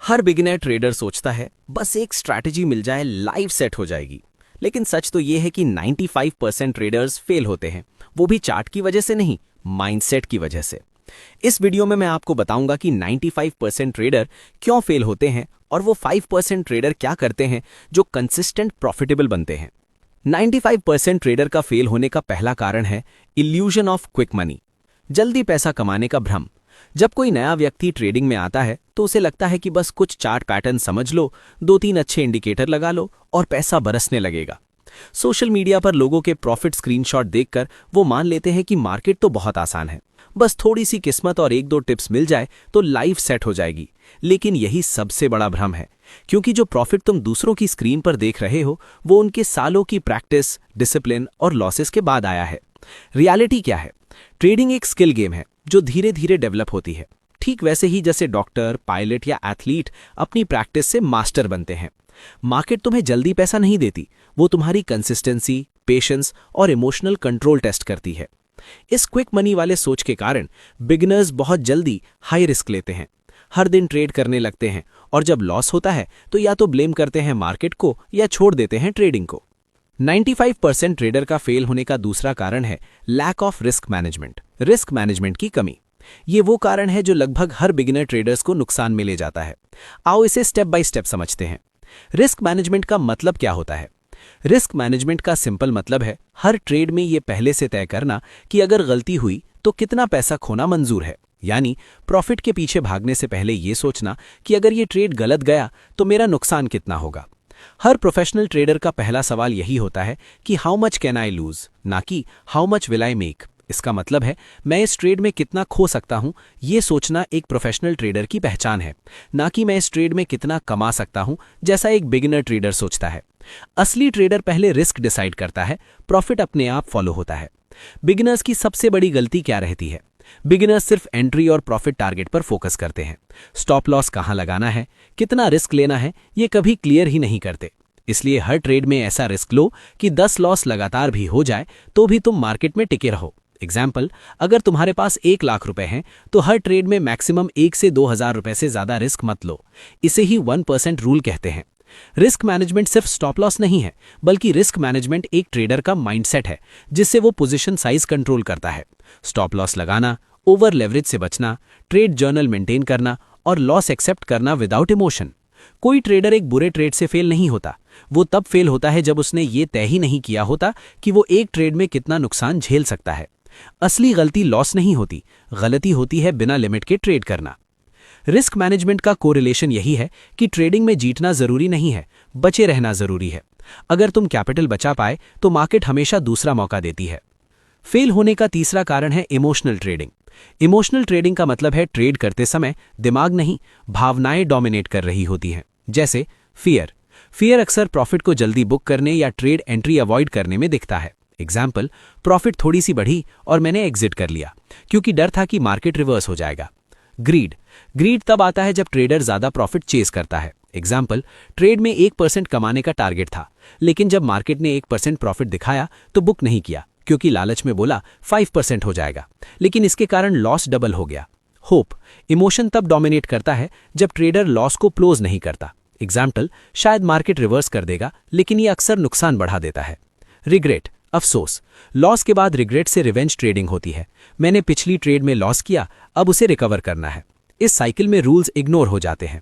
हर beginner trader सोचता है बस एक स्ट्रैटेजी मिल जाए लाइफ सेट हो जाएगी। लेकिन सच तो ये है कि 95% ट्रेडर्स फेल होते हैं, वो भी चार्ट की वजह से नहीं, माइंडसेट की वजह से। इस वीडियो में मैं आपको बताऊंगा कि 95% ट्रेडर क्यों फेल होते हैं और वो 5% ट्रेडर क्या करते हैं जो कंसिस्टेंट प्रॉफिटेबल बनते हैं। 95% ट्रेडर का फेल होने का पहला कारण है इल्यूजन ऑफ क्विक मनी, जल्दी पैसा कमाने का भ्रम। जब कोई नया व्यक्ति ट्रेडिंग में आता है तो उसे लगता है कि बस कुछ चार्ट पैटर्न समझ लो, 2-3 अच्छे इंडिकेटर लगा लो और पैसा बरसने लगेगा। सोशल मीडिया पर लोगों के प्रॉफिट स्क्रीनशॉट देखकर वो मान लेते हैं कि मार्केट तो बहुत आसान है, बस थोड़ी सी किस्मत और 1-2 टिप्स मिल जाए तो लाइफ सेट हो जाएगी। लेकिन यही सबसे बड़ा भ्रम है, क्योंकि जो प्रॉफिट तुम दूसरों की स्क्रीन पर देख रहे हो वो उनके सालों की प्रैक्टिस, डिसिप्लिन और लॉसेस के बाद आया है। रियलिटी क्या है? ट्रेडिंग एक स्किल गेम है जो धीरे धीरे डेवलप होती है, ठीक वैसे ही जैसे डॉक्टर, पायलट या एथलीट अपनी प्रैक्टिस से मास्टर बनते हैं। मार्केट तुम्हें जल्दी पैसा नहीं देती, वो तुम्हारी कंसिस्टेंसी, पेशेंस और इमोशनल कंट्रोल टेस्ट करती है। इस क्विक मनी वाले सोच के कारण बिगिनर्स बहुत जल्दी हाई रिस्क लेते हैं, हर दिन ट्रेड करने लगते हैं और जब लॉस होता है तो या तो ब्लेम करते हैं मार्केट को या छोड़ देते हैं ट्रेडिंग को। 95% ट्रेडर का फेल होने का दूसरा कारण है lack of risk management, risk management की कमी। ये वो कारण है जो लगभग हर बिगिनर ट्रेडर्स को नुकसान में ले जाता है। आओ इसे स्टेप बाय स्टेप समझते हैं। रिस्क मैनेजमेंट का मतलब क्या होता है? रिस्क मैनेजमेंट का सिंपल मतलब है हर ट्रेड में ये पहले से तय करना कि अगर गलती हुई तो कितना पैसा खोना मंजूर है। यानी प्रॉफिट के पीछे भागने से पहले ये सोचना कि अगर ये ट्रेड गलत गया तो मेरा नुकसान कितना होगा। हर प्रोफेशनल ट्रेडर का पहला सवाल यही होता है कि how much can I lose, ना कि how much will I make. इसका मतलब है मैं इस ट्रेड में कितना खो सकता हूं। यह सोचना एक प्रोफेशनल ट्रेडर की पहचान है, ना कि मैं इस ट्रेड में कितना कमा सकता हूं जैसा एक बिगिनर ट्रेडर सोचता है। असली ट्रेडर पहले रिस्क डिसाइड करता है, प्रॉफिट अपने आप फॉलो होता है। बिगिनर्स की सबसे बड़ी गलती क्या रहती है? बिगिनर्स सिर्फ एंट्री और प्रॉफिट टारगेट पर फोकस करते हैं। स्टॉप लॉस कहां लगाना है, कितना रिस्क लेना है, ये कभी क्लियर ही नहीं करते। इसलिए हर ट्रेड में ऐसा रिस्क लो कि 10 लॉस लगातार भी हो जाए तो भी तुम मार्केट में टिके रहो। एग्जाम्पल, अगर तुम्हारे पास 1 लाख रुपए हैं तो हर ट्रेड में मैक्सिमम 1 से 2,000 रुपए से ज्यादा रिस्क मत लो। इसे ही 1% रूल कहते हैं। रिस्क मैनेजमेंट सिर्फ स्टॉप लॉस नहीं है, बल्कि रिस्क मैनेजमेंट एक ट्रेडर का माइंडसेट है जिससे वो पोजीशन साइज कंट्रोल करता है। स्टॉप लॉस लगाना, ओवर लेवरेज से बचना, ट्रेड जर्नल मेंटेन करना और लॉस एक्सेप्ट करना विदाउट इमोशन। कोई ट्रेडर एक बुरे ट्रेड से फेल नहीं होता, वो तब फेल होता है जब उसने ये तय ही नहीं किया होता कि वो एक ट्रेड में कितना नुकसान झेल सकता है। असली गलती लॉस नहीं होती, गलती होती है बिना लिमिट के ट्रेड करना। रिस्क मैनेजमेंट का कोरिलेशन यही है कि ट्रेडिंग में जीतना जरूरी नहीं है, बचे रहना जरूरी है। अगर तुम कैपिटल बचा पाए तो मार्केट हमेशा दूसरा मौका देती है। फेल होने का तीसरा कारण है इमोशनल ट्रेडिंग। इमोशनल ट्रेडिंग का मतलब है ट्रेड करते समय दिमाग नहीं, भावनाएं डोमिनेट कर रही होती हैं। जैसे फियर अक्सर प्रॉफिट को जल्दी बुक करने या ट्रेड एंट्री अवॉइड करने में दिखता है। एग्जाम्पल, प्रॉफिट थोड़ी सी बढ़ी और मैंने एग्जिट कर लिया क्योंकि डर था कि मार्केट रिवर्स हो जाएगा। ग्रीड तब आता है जब ट्रेडर ज्यादा प्रॉफिट चेस करता है। एग्जाम्पल, ट्रेड में 1% कमाने का टारगेट था, लेकिन जब मार्केट ने 1% प्रॉफिट दिखाया तो बुक नहीं किया क्योंकि लालच में बोला 5% हो जाएगा, लेकिन इसके कारण लॉस डबल हो गया। इमोशन तब डोमिनेट करता है जब ट्रेडर लॉस को क्लोज नहीं करता। एग्जाम्पल, शायद मार्केट रिवर्स कर देगा, लेकिन यह अक्सर नुकसान बढ़ा देता है। रिग्रेट, अफसोस, लॉस के बाद रिग्रेट से रिवेंज ट्रेडिंग होती है। मैंने पिछली ट्रेड में लॉस किया, अब उसे रिकवर करना है। इस साइकिल में रूल्स इग्नोर हो जाते हैं।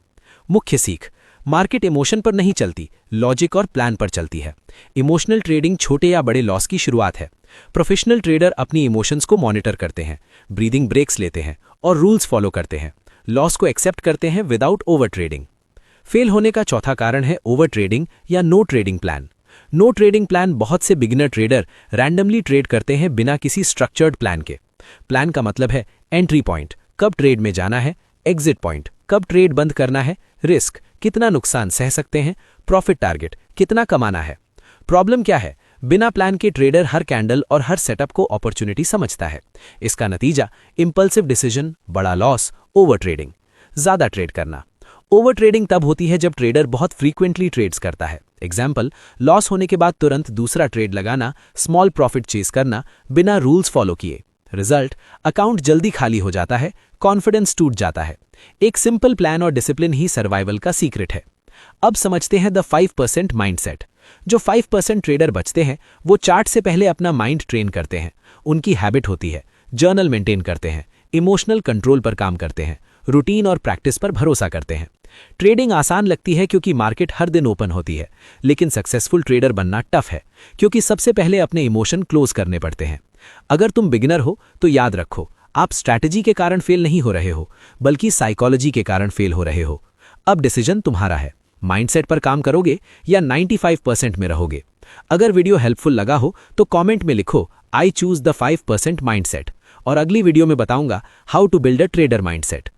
मुख्य सीख, मार्केट इमोशन पर नहीं चलती, लॉजिक और प्लान पर चलती है। इमोशनल ट्रेडिंग छोटे या बड़े लॉस की शुरुआत है। प्रोफेशनल ट्रेडर अपनी इमोशंस को मॉनिटर करते हैं, ब्रीदिंग ब्रेक्स लेते हैं और रूल्स फॉलो करते हैं। लॉस को एक्सेप्ट करते हैं विदाउट ओवर ट्रेडिंग। फेल होने का चौथा कारण है ओवर ट्रेडिंग या no trading plan. No trading plan बहुत से बिगिनर ट्रेडर रैंडमली ट्रेड करते हैं बिना किसी स्ट्रक्चर्ड प्लान के। प्लान का मतलब है एंट्री पॉइंट, कब ट्रेड में जाना है, एग्जिट पॉइंट, कब ट्रेड बंद करना है, रिस्क, कितना नुकसान सह सकते हैं, प्रॉफिट टारगेट, कितना कमाना है। प्रॉब्लम क्या है? बिना प्लान के ट्रेडर हर कैंडल और हर सेटअप को अपॉर्चुनिटी समझता है। इसका नतीजा इंपल्सिव डिसीजन, बड़ा लॉस, ओवर ट्रेडिंग, ज्यादा ट्रेड करना। ओवर ट्रेडिंग तब होती है जब ट्रेडर बहुत फ्रीक्वेंटली ट्रेड्स करता है। एग्जाम्पल, लॉस होने के बाद तुरंत दूसरा ट्रेड लगाना, स्मॉल प्रॉफिट चेस करना बिना रूल्स फॉलो किए। रिजल्ट, अकाउंट जल्दी खाली हो जाता है, कॉन्फिडेंस टूट जाता है। एक सिंपल प्लान और डिसिप्लिन ही सर्वाइवल का सीक्रेट है। अब समझते हैं द 5% माइंडसेट। जो 5% ट्रेडर बचते हैं वो चार्ट से पहले अपना माइंड ट्रेन करते हैं। उनकी हैबिट होती है, जर्नल मेंटेन करते हैं, इमोशनल कंट्रोल पर काम करते हैं, रूटीन और प्रैक्टिस पर भरोसा करते हैं। ट्रेडिंग आसान लगती है क्योंकि मार्केट हर दिन ओपन होती है, लेकिन सक्सेसफुल ट्रेडर बनना टफ है क्योंकि सबसे पहले अपने इमोशन क्लोज करने पड़ते हैं। अगर तुम बिगिनर हो तो याद रखो, आप स्ट्रैटेजी के कारण फेल नहीं हो रहे हो, बल्कि साइकोलॉजी के कारण फेल हो रहे हो। अब डिसीजन तुम्हारा है, माइंडसेट पर काम करोगे या 95% में रहोगे। अगर वीडियो हेल्पफुल लगा हो तो कमेंट में लिखो आई चूज द 5% माइंडसेट, और अगली वीडियो में बताऊंगा how to build a trader mindset.